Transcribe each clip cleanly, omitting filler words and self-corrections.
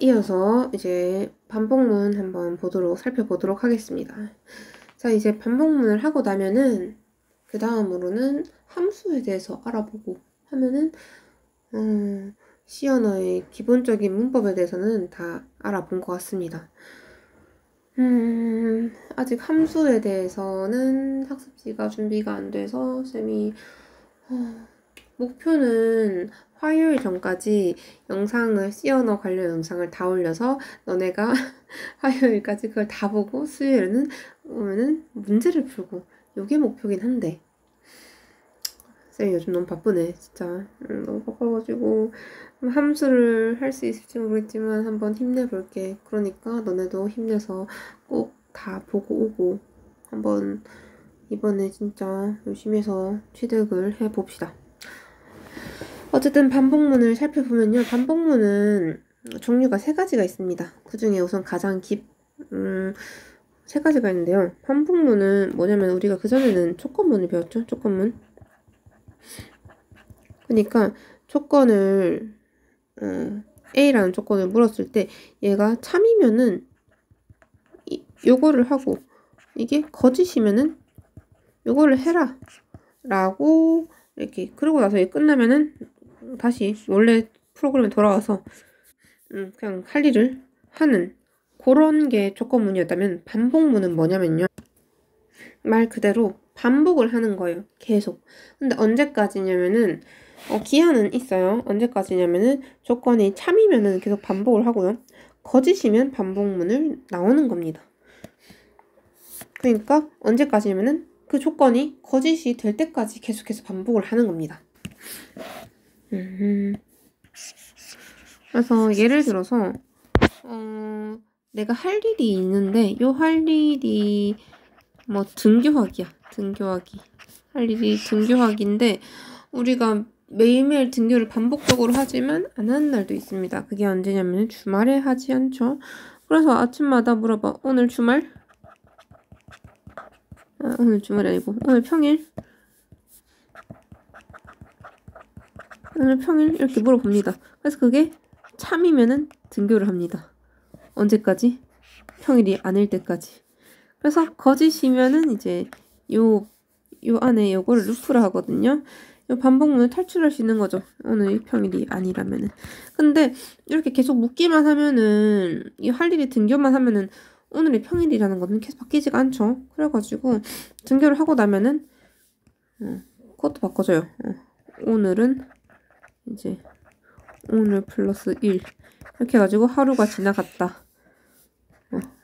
이어서 이제 반복문 한번 살펴보도록 하겠습니다. 자, 이제 반복문을 하고 나면은 그 다음으로는 함수에 대해서 알아보고 하면은 C 언어의 기본적인 문법에 대해서는 다 알아본 것 같습니다. 아직 함수에 대해서는 학습지가 준비가 안 돼서 쌤이 목표는 화요일 전까지 C 언어 관련 영상을 다 올려서 너네가 화요일까지 그걸 다 보고 수요일에는 오면은 문제를 풀고 요게 목표긴 한데 쌤이 요즘 너무 바쁘네 진짜. 너무 바빠가지고 함수를 할 수 있을지 모르겠지만 한번 힘내볼게. 그러니까 너네도 힘내서 꼭 다 보고 오고 한번 이번에 진짜 열심히 해서 취득을 해봅시다. 어쨌든 반복문을 살펴보면요, 반복문은 종류가 3가지가 있습니다. 그 중에 우선 가장 3가지가 있는데요. 반복문은 뭐냐면 우리가 그전에는 조건문을 배웠죠. 조건문. 그러니까 조건을 A라는 조건을 물었을 때 얘가 참이면은 요거를 하고 이게 거짓이면은 요거를 해라 라고 이렇게, 그러고 나서 이게 끝나면은 다시 원래 프로그램에 돌아와서 그냥 할 일을 하는 그런 게 조건문이었다면, 반복문은 뭐냐면요, 말 그대로 반복을 하는 거예요. 계속. 근데 언제까지냐면은 기한은 있어요. 언제까지냐면은 조건이 참이면은 계속 반복을 하고요, 거짓이면 반복문을 나오는 겁니다. 그러니까 언제까지냐면은 그 조건이 거짓이 될 때까지 계속해서 반복을 하는 겁니다. 그래서 예를 들어서 내가 할 일이 있는데 요 할 일이 뭐 등교하기야. 등교하기. 할 일이 등교하기인데 우리가 매일매일 등교를 반복적으로 하지만 안 하는 날도 있습니다. 그게 언제냐면 주말에 하지 않죠. 그래서 아침마다 물어봐. 오늘 주말? 오늘 주말이 아니고 오늘 평일? 오늘 평일? 이렇게 물어봅니다. 그래서 그게 참이면은 등교를 합니다. 언제까지? 평일이 아닐 때까지. 그래서 거짓이면은 이제 요 안에 요거를 루프를 하거든요. 요 반복문을 탈출할 수 있는 거죠. 오늘 평일이 아니라면은. 근데 이렇게 계속 묻기만 하면은, 이 할 일이 등교만 하면은 오늘이 평일이라는 거는 계속 바뀌지가 않죠. 그래가지고 등교를 하고 나면은 그것도 바꿔줘요. 오늘은 이제 오늘 플러스 1 이렇게 해가지고 하루가 지나갔다.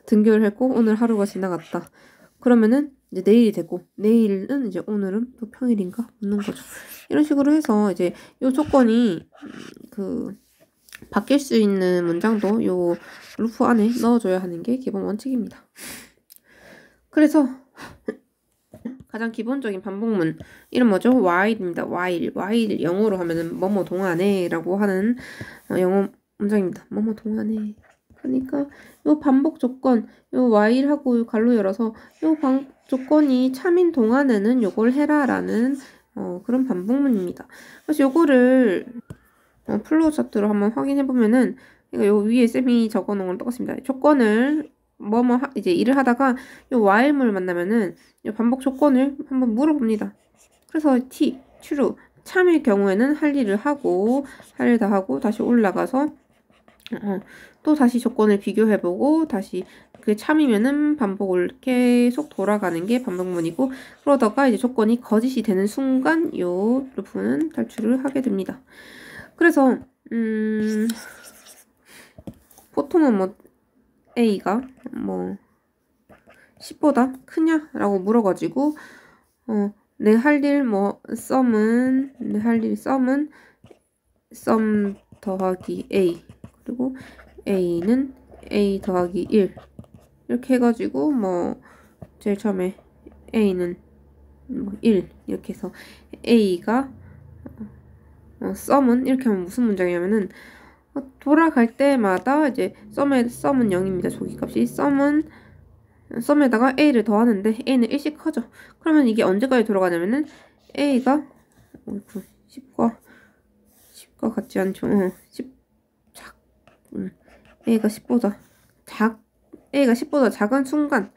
등교를 했고 오늘 하루가 지나갔다. 그러면은 이제 내일이 되고, 내일은 이제 오늘은 또 평일인가 묻는 거죠. 이런 식으로 해서 이제 요 조건이 바뀔 수 있는 문장도 요 루프 안에 넣어줘야 하는 게 기본 원칙입니다. 그래서 가장 기본적인 반복문 이름 뭐죠? while입니다. while 영어로 하면은 뭐뭐 동안에 라고 하는 영어 문장입니다. 뭐뭐 동안에. 그러니까 요 반복 조건, 요 while하고 요 갈로 열어서 요 조건이 참인 동안에는 요걸 해라 라는 그런 반복문입니다. 그래서 요거를 플로우 차트로 한번 확인해 보면은, 요 위에 쌤이 적어놓은 건 똑같습니다. 조건을 이제 일을 하다가 요 while문을 만나면은 요 반복 조건을 한번 물어봅니다. 그래서 T, true, 참일 경우에는 할 일을 하고 할 일 다 하고 다시 올라가서 또 다시 조건을 비교해보고 다시 그게 참이면은 반복을 계속 돌아가는 게 반복문이고, 그러다가 이제 조건이 거짓이 되는 순간 요 루프는 탈출을 하게 됩니다. 그래서 보통은 뭐 A가 뭐 10보다 크냐라고 물어가지고 내 할 일 썸은 썸 더하기 A, 그리고 A는 A 더하기 1 이렇게 해가지고 제일 처음에 A는 1 이렇게 해서 A가 썸은 이렇게 하면 무슨 문장이냐면은 돌아갈 때마다 이제 썸은 0입니다. 조기값이. 썸에다가 A를 더하는데 A는 1씩 커져. 그러면 이게 언제까지 돌아가냐면은 A가 10과 같지 않죠. a가 10보다 a가 10보다 작은 순간,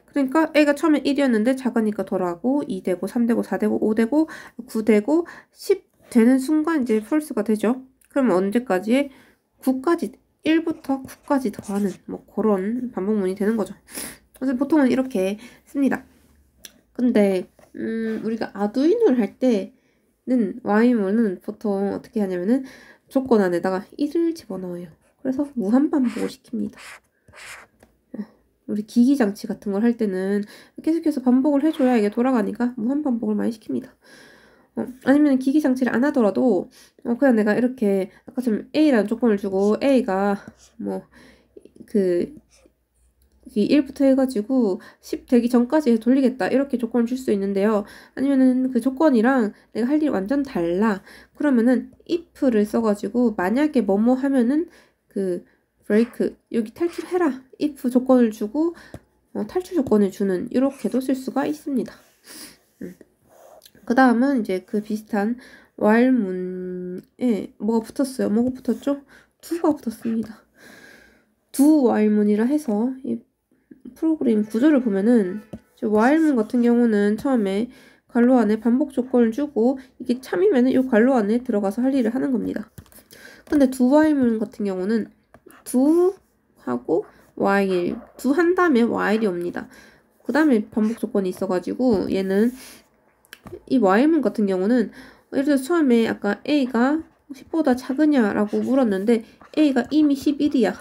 그러니까 a가 처음에 1이었는데 작으니까 덜하고 2 되고 3 되고 4 되고 5 되고 9 되고 10 되는 순간 이제 false가 되죠. 그러면 언제까지? 9까지, 1부터 9까지 더하는 뭐 그런 반복문이 되는 거죠. 그래서 보통은 이렇게 씁니다. 근데 우리가 아두이노를 할 때는 while문은 보통 어떻게 하냐면은 조건 안에다가 1을 집어넣어요. 그래서 무한반복을 시킵니다. 우리 기기장치 같은 걸 할 때는 계속해서 반복을 해줘야 이게 돌아가니까 무한반복을 많이 시킵니다. 아니면 기기장치를 안 하더라도 그냥 내가 이렇게 아까처럼 A라는 조건을 주고 A가 뭐 1부터 해가지고 10 되기 전까지 돌리겠다 이렇게 조건을 줄 수 있는데요. 아니면은 그 조건이랑 내가 할 일이 완전 달라. 그러면은 if를 써가지고 만약에 뭐뭐 하면은 그 break 여기 탈출해라 if 조건을 주고 탈출 조건을 주는 이렇게도 쓸 수가 있습니다. 그 다음은 이제 그 비슷한 while문에 뭐가 붙었어요? 뭐가 붙었죠? do가 붙었습니다. do while문이라 해서 이 프로그램 구조를 보면은 while문 같은 경우는 처음에 괄호 안에 반복 조건을 주고 이게 참이면은 이 괄호 안에 들어가서 할 일을 하는 겁니다. 근데 do while문 같은 경우는 do 하고 while, do 한 다음에 while이 옵니다. 그 다음에 반복 조건이 있어가지고 얘는 이 while문 같은 경우는 예를 들어서 처음에 아까 a가 10보다 작으냐라고 물었는데 a가 이미 11이야.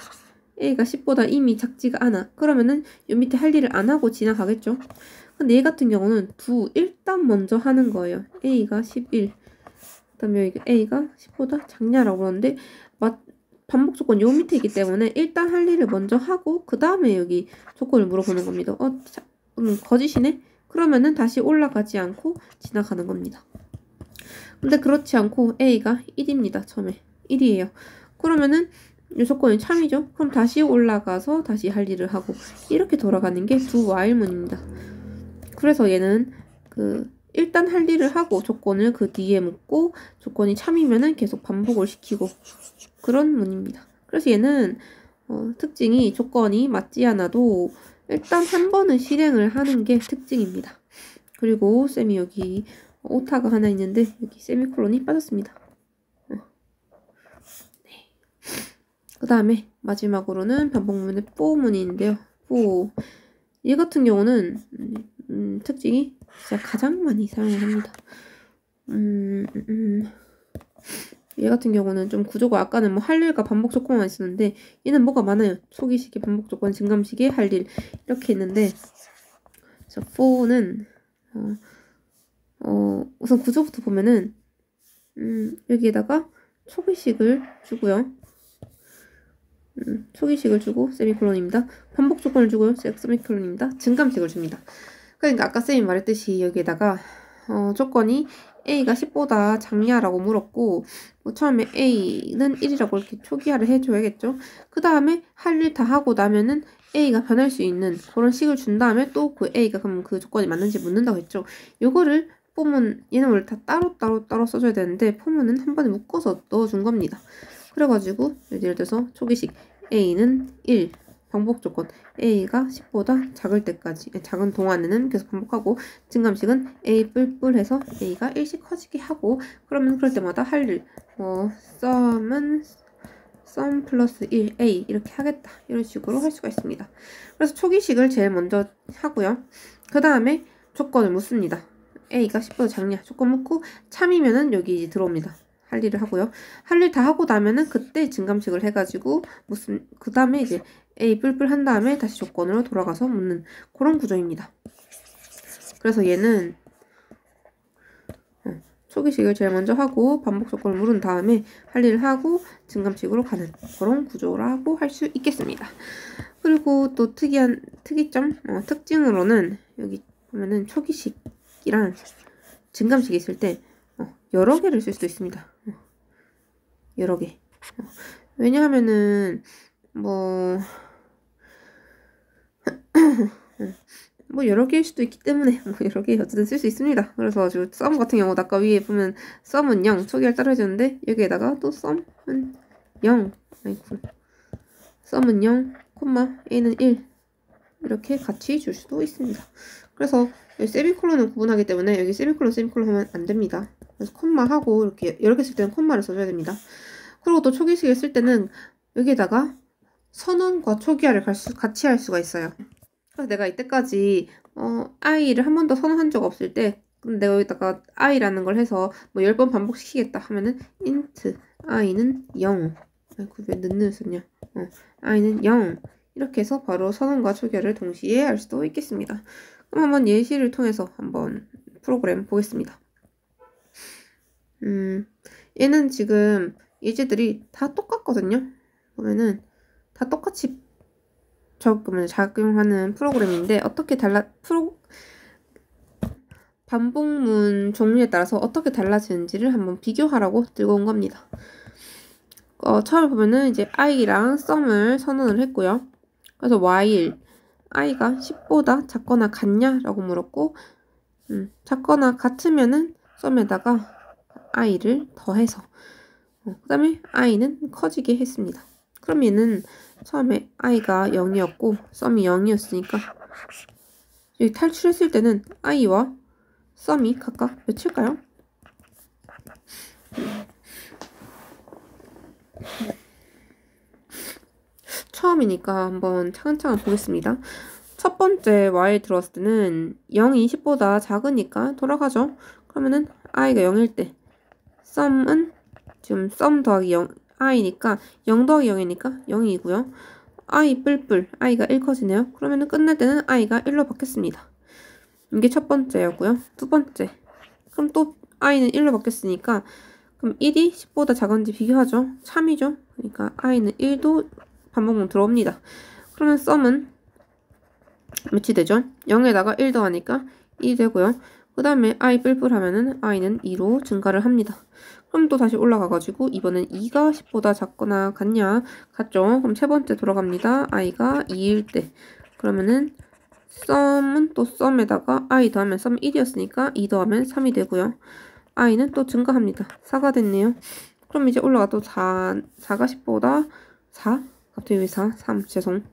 a가 10보다 이미 작지가 않아. 그러면은 요 밑에 할 일을 안 하고 지나가겠죠. 근데 얘 같은 경우는 do 일단 먼저 하는 거예요. a가 11. 그 다음에 여기 a가 10보다 작냐라고 그러는데 반복 조건 요 밑에 있기 때문에 일단 할 일을 먼저 하고 그 다음에 여기 조건을 물어보는 겁니다. 거짓이네? 그러면은 다시 올라가지 않고 지나가는 겁니다. 근데 그렇지 않고 a가 1입니다. 처음에 1이에요. 그러면은 이 조건이 참이죠. 그럼 다시 올라가서 다시 할 일을 하고 이렇게 돌아가는 게 do while문입니다. 그래서 얘는 일단 할 일을 하고 조건을 그 뒤에 묻고 조건이 참이면은 계속 반복을 시키고 그런 문입니다. 그래서 얘는 특징이 조건이 맞지 않아도 일단 한 번은 실행을 하는 게 특징입니다. 그리고 쌤이 여기 오타가 하나 있는데 여기 세미콜론이 빠졌습니다. 그 다음에 마지막으로는 반복문의 for문이 있는데요. for 얘 같은 경우는 특징이 진짜 가장 많이 사용을 합니다. 얘 같은 경우는 좀 구조가 아까는 뭐 할 일과 반복 조건만 있었는데 얘는 뭐가 많아요. 초기식의 반복 조건, 증감식의 할 일 이렇게 있는데 for는 우선 구조부터 보면은 여기에다가 초기식을 주고요. 초기식을 주고 세미콜론입니다. 반복 조건을 주고요. 세미콜론입니다. 증감식을 줍니다. 그러니까 아까 쌤이 말했듯이 여기에다가 조건이 a가 10보다 작냐라고 물었고 처음에 a는 1이라고 이렇게 초기화를 해줘야겠죠. 그 다음에 할 일 다 하고 나면은 a가 변할 수 있는 그런 식을 준 다음에 또 그 a가 그럼 그 조건이 맞는지 묻는다고 했죠. 요거를 포문 얘는 원래 다 따로 써줘야 되는데 포문은 한 번에 묶어서 넣어준 겁니다. 그래가지고 예를 들어서 초기식 a는 1 반복 조건 a가 10보다 작을 때까지 작은 동안에는 계속 반복하고 증감식은 a 뿔뿔 해서 a가 1씩 커지게 하고 그러면 그럴 때마다 할 일 sum은 sum 플러스 1 a 이렇게 하겠다 이런 식으로 할 수가 있습니다. 그래서 초기식을 제일 먼저 하고요. 그 다음에 조건을 묻습니다. a가 10보다 작냐 조건 묻고 참이면은 여기 이제 들어옵니다. 할 일을 하고요. 할 일 다 하고 나면은 그때 증감식을 해가지고 그 다음에 이제 A 뿔뿔 한 다음에 다시 조건으로 돌아가서 묻는 그런 구조입니다. 그래서 얘는 초기식을 제일 먼저 하고 반복 조건을 물은 다음에 할 일을 하고 증감식으로 가는 그런 구조라고 할 수 있겠습니다. 그리고 또 특이점, 특징으로는 여기 보면은 초기식이랑 증감식이 있을 때 여러 개를 쓸 수도 있습니다. 여러 개. 왜냐하면은 뭐 여러 개일 수도 있기 때문에 여러 개 어쨌든 쓸 수 있습니다. 그래서 지금 sum 같은 경우 아까 위에 보면 sum은 0 초기화를 따로 해주는데 여기에다가 또 sum은 0 아이고 썸은 0, a는 1 이렇게 같이 줄 수도 있습니다. 그래서 여기 세미콜론은 구분하기 때문에 여기 세미콜론 하면 안 됩니다. 그래서 콤마하고 이렇게 여러 개 쓸 때는 콤마를 써줘야 됩니다. 그리고 또 초기식을 쓸 때는 여기에다가 선언과 초기화를 같이 할 수가 있어요. 그래서 내가 이때까지 i를 한 번도 선언한 적 없을 때 내가 여기다가 i라는 걸 해서 뭐 10번 반복시키겠다 하면은 int i는 0 왜 는을 썼냐 i는 0 이렇게 해서 바로 선언과 초기화를 동시에 할 수도 있겠습니다. 그럼 한번 예시를 통해서 한번 프로그램 보겠습니다. 얘는 지금 예제들이 다 똑같거든요. 보면은 다 똑같이 작용하는 프로그램인데 어떻게 반복문 종류에 따라서 어떻게 달라지는지를 한번 비교하라고 들고 온 겁니다. 처음에 보면은 이제 i랑 썸을 선언을 했고요. 그래서 while i가 10보다 작거나 같냐라고 물었고 작거나 같으면은 썸에다가 i를 더해서 그 다음에 i는 커지게 했습니다. 그럼 얘는 처음에 i가 0이었고 썸이 0이었으니까 여기 탈출했을 때는 i와 썸이 각각 몇일까요? 처음이니까 한번 차근차근 보겠습니다. 첫 번째 while 들어왔을 때는 0이 10보다 작으니까 돌아가죠. 그러면은 i가 0일 때 썸은 지금 썸 더하기 0 i니까 0 더하기 0이니까 0이고요. i 뿔뿔 i가 1 커지네요. 그러면은 끝날 때는 i가 1로 바뀌었습니다. 이게 첫 번째였고요. 두 번째 그럼 또 i는 1로 바뀌었으니까 그럼 1이 10보다 작은지 비교하죠. 참이죠. 그러니까 i는 1도 반복문 들어옵니다. 그러면 썸은 몇이 되죠? 0에다가 1 더하니까 2 되고요. 그 다음에 i 뿔뿔 하면은 i는 2로 증가를 합니다. 그럼 또 다시 올라가가지고 이번엔 2가 10보다 작거나 같냐? 같죠? 그럼 세 번째 돌아갑니다. i가 2일 때 그러면은 썸은 또 썸에다가 i 더하면 썸 1이었으니까 2 더하면 3이 되고요. i는 또 증가합니다. 4가 됐네요. 그럼 이제 올라가 또 4가 10보다 4? 갑자기 왜 4? 3 죄송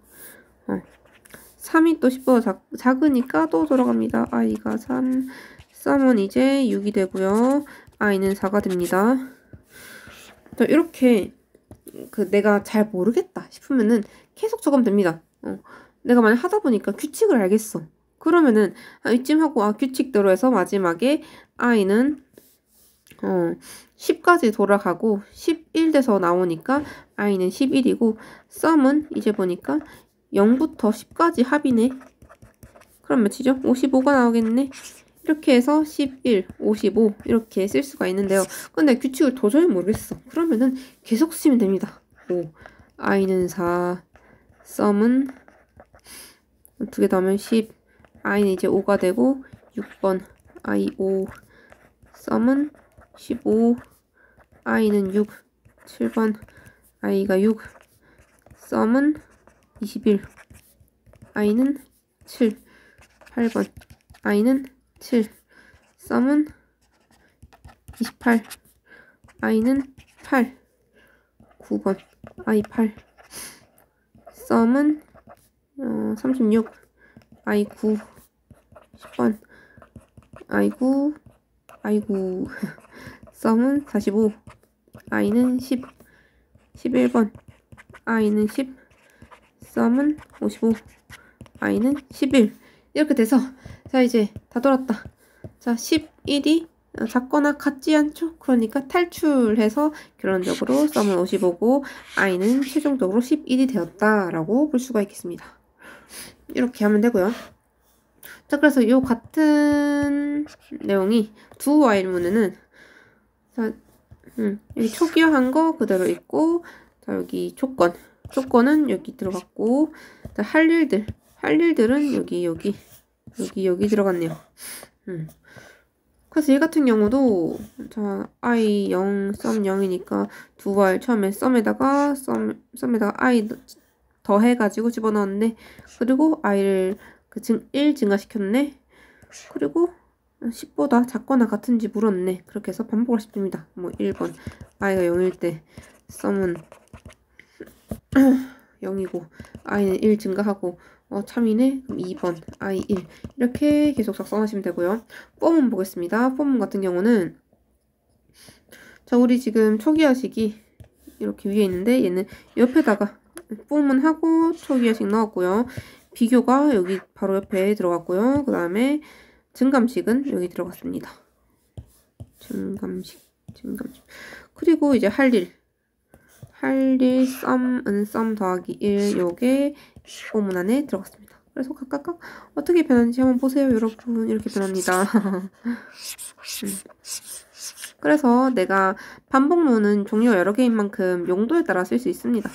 3이 또 10보다 작으니까 또 돌아갑니다. i가 3 썸은 이제 6이 되고요. i는 4가 됩니다. 자, 이렇게 내가 잘 모르겠다 싶으면은 계속 적으면 됩니다. 내가 만약 하다 보니까 규칙을 알겠어. 그러면은 이쯤 하고 규칙대로 해서 마지막에 i는 10까지 돌아가고 11 돼서 나오니까 i는 11이고 썸은 이제 보니까 0부터 10까지 합이네. 그럼 몇이죠? 55가 나오겠네. 이렇게 해서 11, 55 이렇게 쓸 수가 있는데요. 근데 규칙을 도저히 모르겠어. 그러면은 계속 쓰면 됩니다. 5, i는 4, 썸은 2개 더하면 10, i는 이제 5가 되고 6번 i 5, 썸은 15, i는 6, 7번 i가 6, 썸은 21, i는 7, 8번 i는 7, 썸은 28, i는 8, 9번 i 8, 썸은 36, i 9, 10번 i 9, 썸은 45, i는 10, 11번 i는 10, 썸은 55, i는 11 이렇게 돼서 자 이제 다 돌았다. 자 11이 작거나 같지 않죠? 그러니까 탈출해서 결론적으로 썸은 55고 i는 최종적으로 11이 되었다라고 볼 수가 있겠습니다. 이렇게 하면 되고요. 자 그래서 이 같은 내용이 두 while문에는 자 여기 초기화한 거 그대로 있고 자 여기 조건은 여기 들어갔고 자 할 일들은 여기 들어갔네요. 그래서 얘 같은 경우도 자 i 0, 썸 0이니까 두 while 처음에 썸에다가 i 더해가지고 집어넣었네. 그리고 i를 1 증가시켰네. 그리고 10보다 작거나 같은지 물었네. 그렇게 해서 반복을 시킵니다. 뭐 1번 i가 0일 때 썸은 0이고 i는 1 증가하고 참이네. 그럼 2번 i 1 이렇게 계속 작성하시면 되고요. 폼은 보겠습니다. 폼 같은 경우는 자, 우리 지금 초기화식이 이렇게 위에 있는데 얘는 옆에다가 폼은 하고 초기화식 넣었고요. 비교가 여기 바로 옆에 들어갔고요. 그 다음에 증감식은 여기 들어갔습니다. 증감식. 그리고 이제 할 일, 썸은 썸 더하기 1 요게 폼문 안에 들어갔습니다. 그래서 각각 어떻게 변하는지 한번 보세요, 여러분. 이렇게 변합니다. 그래서 내가 반복문은 종류가 여러 개인 만큼 용도에 따라 쓸 수 있습니다.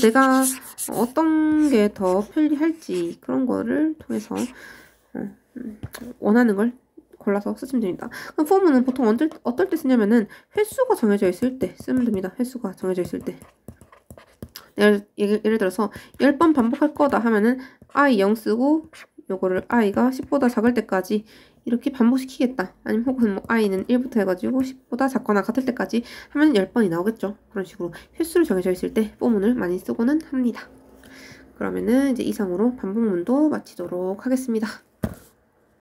내가 어떤 게 더 편리할지 그런 거를 통해서 원하는 걸 골라서 쓰시면 됩니다. 그럼 포문은 보통 어떨 때 쓰냐면은 횟수가 정해져 있을 때 쓰면 됩니다. 횟수가 정해져 있을 때. 예를 들어서 10번 반복할 거다 하면은 i 0 쓰고 요거를 i가 10보다 작을 때까지 이렇게 반복시키겠다. 아니면 혹은 뭐 i는 1부터 해가지고 10보다 작거나 같을 때까지 하면 10번이 나오겠죠. 그런 식으로 횟수로 정해져 있을 때 포문을 많이 쓰고는 합니다. 그러면은 이제 이상으로 반복문도 마치도록 하겠습니다.